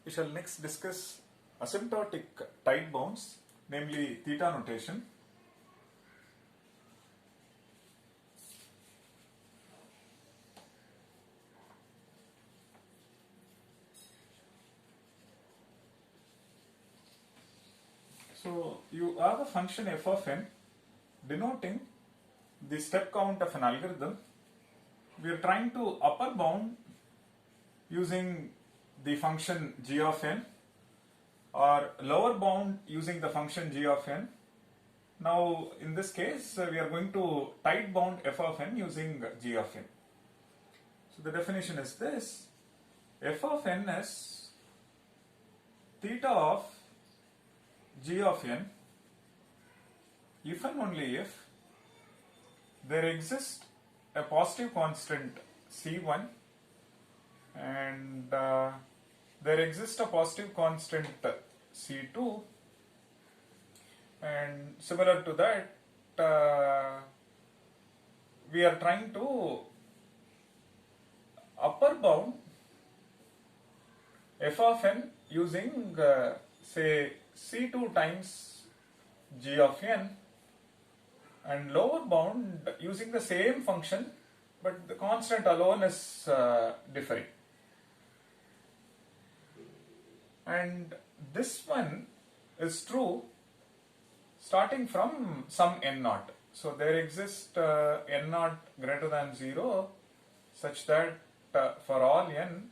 We shall next discuss asymptotic tight bounds, namely theta notation. So you have a function f of n denoting the step count of an algorithm. We are trying to upper bound using the function g of n or lower bound using the function g of n. Now in this case we are going to tight bound f of n using g of n. So the definition is this: f of n is theta of g of n if and only if there exists a positive constant c1 and there exists a positive constant c2, and similar to that we are trying to upper bound f of n using say c2 times g of n, and lower bound using the same function but the constant alone is differing. And this one is true starting from some n naught. So there exists n naught greater than 0 such that for all n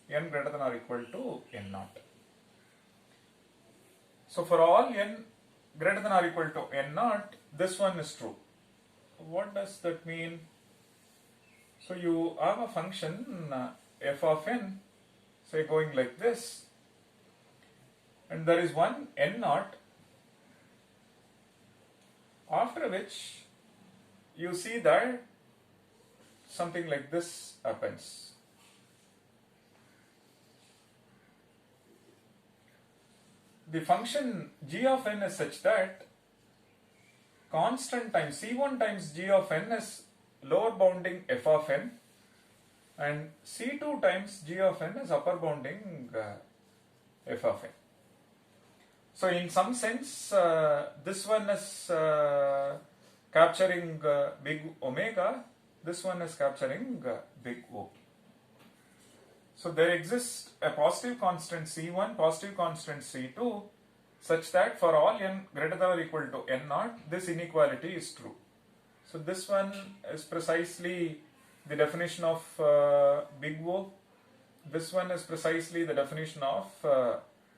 greater than or equal to n naught. So for all n greater than or equal to n naught, this one is true. What does that mean? So you have a function f of n, say going like this, and there is one n naught, after which you see that something like this happens. The function g of n is such that constant times c1 times g of n is lower bounding f of n, and c2 times g of n is upper bounding f of n. So in some sense this one is capturing big omega, this one is capturing big O. So there exists a positive constant c1, positive constant c2 such that for all n greater than or equal to n naught, this inequality is true. So this one is precisely the definition of big O. This one is precisely the definition of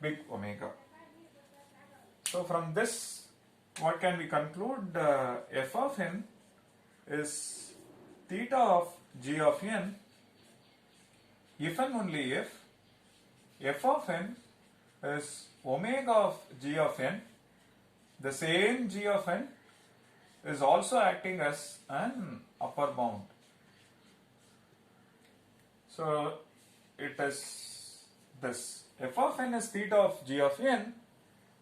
big omega. So from this, what can we conclude? F of n is theta of g of n if and only if f of n is omega of g of n, the same g of n is also acting as an upper bound. So it is this: f of n is theta of g of n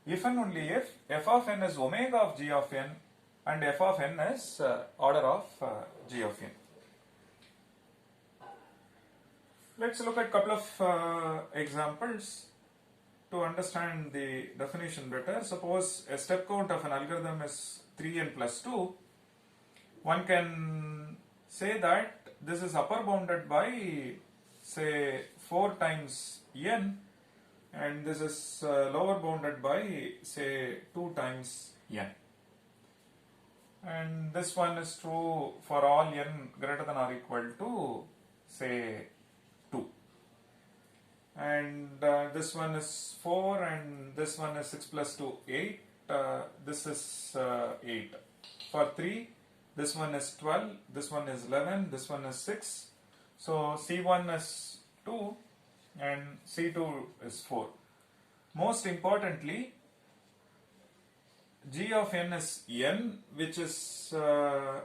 if and only if f of n is omega of g of n and f of n is order of g of n. Let's look at a couple of examples to understand the definition better. Suppose a step count of an algorithm is 3n plus 2. One can say that this is upper bounded by say 4 times n, and this is lower bounded by say 2 times n. And this one is true for all n greater than or equal to say 2. And this one is 4 and this one is 6 plus 2, 8. This is 8. For 3, this one is 12, this one is 11, this one is 6. So C1 is 2 and C2 is 4. Most importantly, g of n is n, which is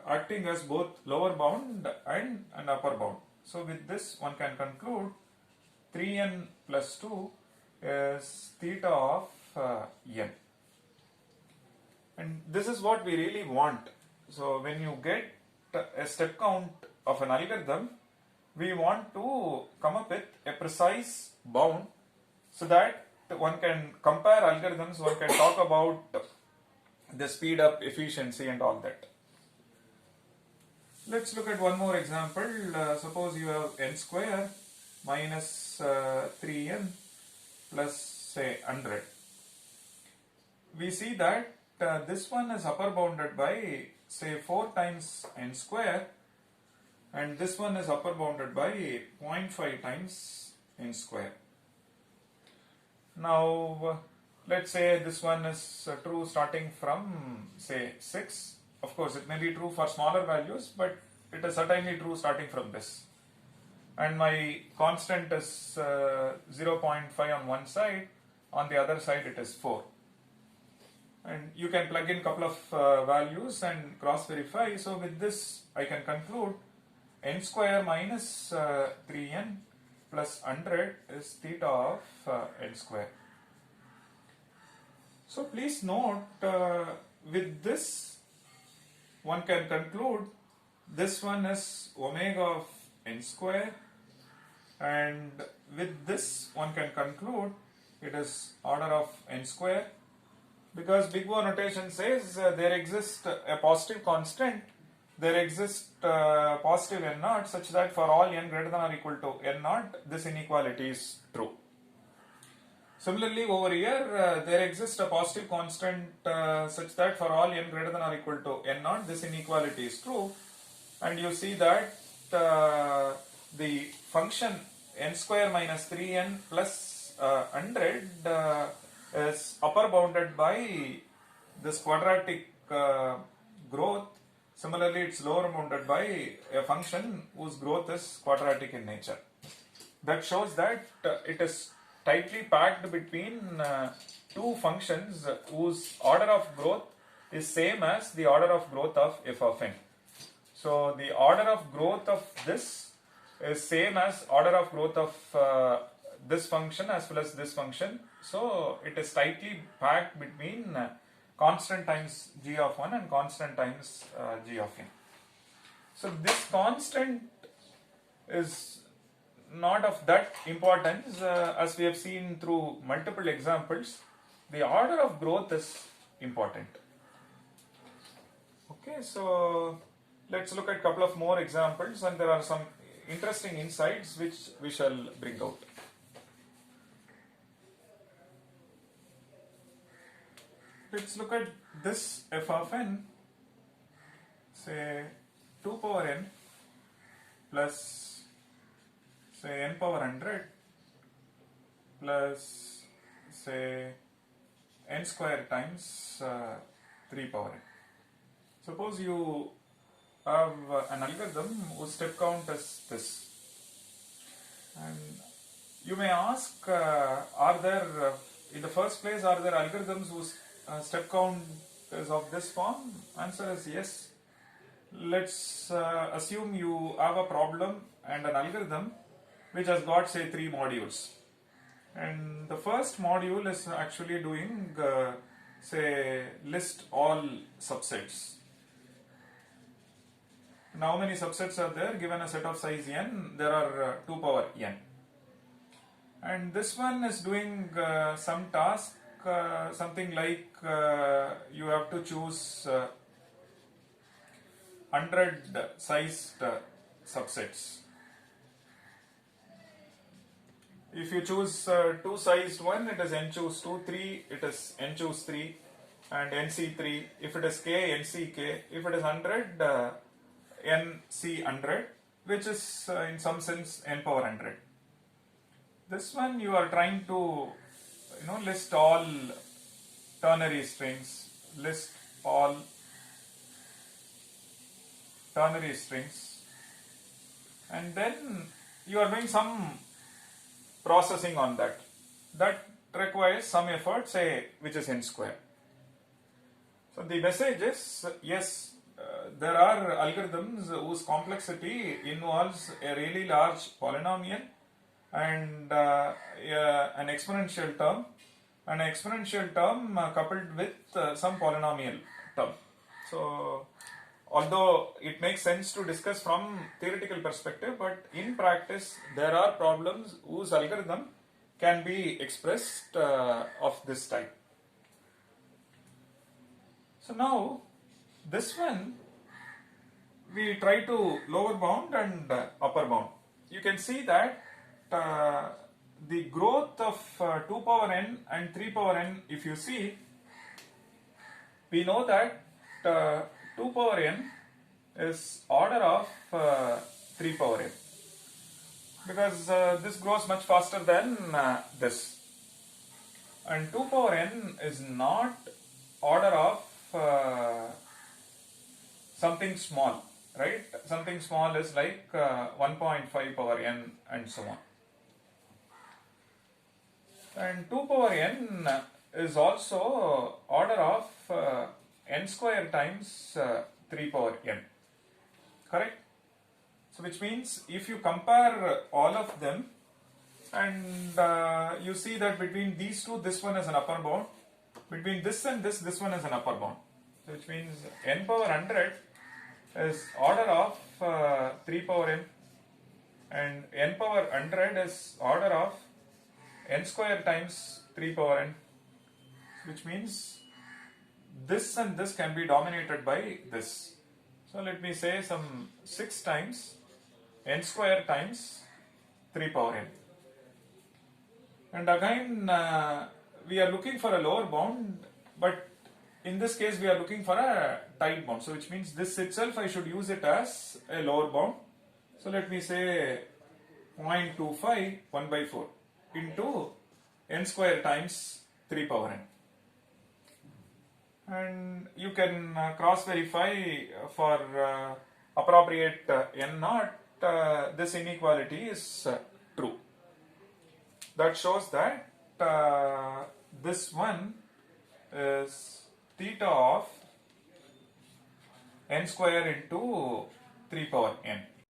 acting as both lower bound and an upper bound. So with this one can conclude 3n plus 2 is theta of n. And this is what we really want. So when you get a step count of an algorithm, we want to come up with a precise bound so that one can compare algorithms, one can talk about the speed up, efficiency, and all that. Let's look at one more example. Suppose you have n square minus 3n plus say 100. We see that this one is upper bounded by say 4 times n square, and this one is upper bounded by 0.5 times n square. Now let's say this one is true starting from say 6. Of course it may be true for smaller values, but it is certainly true starting from this. And my constant is 0.5 on one side, on the other side it is 4. And you can plug in couple of values and cross verify. So with this I can conclude n square minus 3n plus 100 is theta of n square. So please note, with this one can conclude this one is omega of n square, and with this one can conclude it is order of n square, because Big O notation says there exists a positive constant, there exists positive n naught, such that for all n greater than or equal to n naught this inequality is true. Similarly over here there exists a positive constant such that for all n greater than or equal to n naught this inequality is true, and you see that the function n square minus 3n plus 100 is upper bounded by this quadratic growth. Similarly it's lower bounded by a function whose growth is quadratic in nature. That shows that it is tightly packed between two functions whose order of growth is same as the order of growth of f of n. So the order of growth of this is same as order of growth of this function as well as this function. So it is tightly packed between constant times g of 1 and constant times g of n. So this constant is not of that importance, as we have seen through multiple examples. The order of growth is important. Okay, so let's look at a couple of more examples, and there are some interesting insights which we shall bring out. Let's look at this f of n, say 2 power n plus say n power 100 plus say n square times 3 power n. Suppose you have an algorithm whose step count is this, and you may ask, are there in the first place are there algorithms whose step count is of this form? Answer is yes. Let's assume you have a problem and an algorithm which has got say 3 modules, and the first module is actually doing say list all subsets. Now how many subsets are there? Given a set of size n, there are 2 power n, and this one is doing some task, something like you have to choose 100 sized subsets. If you choose 2 sized one, it is n choose 2, 3, it is n choose 3, and nc3. If it is k, nck. If it is 100, nc100, which is in some sense n power 100. This one you are trying to list all ternary strings, list all ternary strings, and then you are doing some processing on that. That requires some effort, say, which is n square. So the message is, yes, there are algorithms whose complexity involves a really large polynomial and an exponential term, coupled with some polynomial term. So although it makes sense to discuss from theoretical perspective, but in practice there are problems whose algorithm can be expressed of this type. So now this one we try to lower bound and upper bound. You can see that the growth of 2 power n and 3 power n, if you see, we know that 2 power n is order of 3 power n, because this grows much faster than this, and 2 power n is not order of something small, right? Something small is like 1.5 power n and so on. And 2 power n is also order of n square times 3 power n, correct? So which means if you compare all of them and you see that between these two, this one is an upper bound, between this and this one is an upper bound. So which means n power 100 is order of 3 power n, and n power 100 is order of n square times 3 power n, which means this and this can be dominated by this. So let me say some 6 times n square times 3 power n. And again we are looking for a lower bound, but in this case we are looking for a tight bound. So which means this itself I should use it as a lower bound. So let me say 0.25 1 by 4 into n square times 3 power n. And you can cross verify for appropriate n naught, this inequality is true. That shows that this one is theta of n square into 3 power n.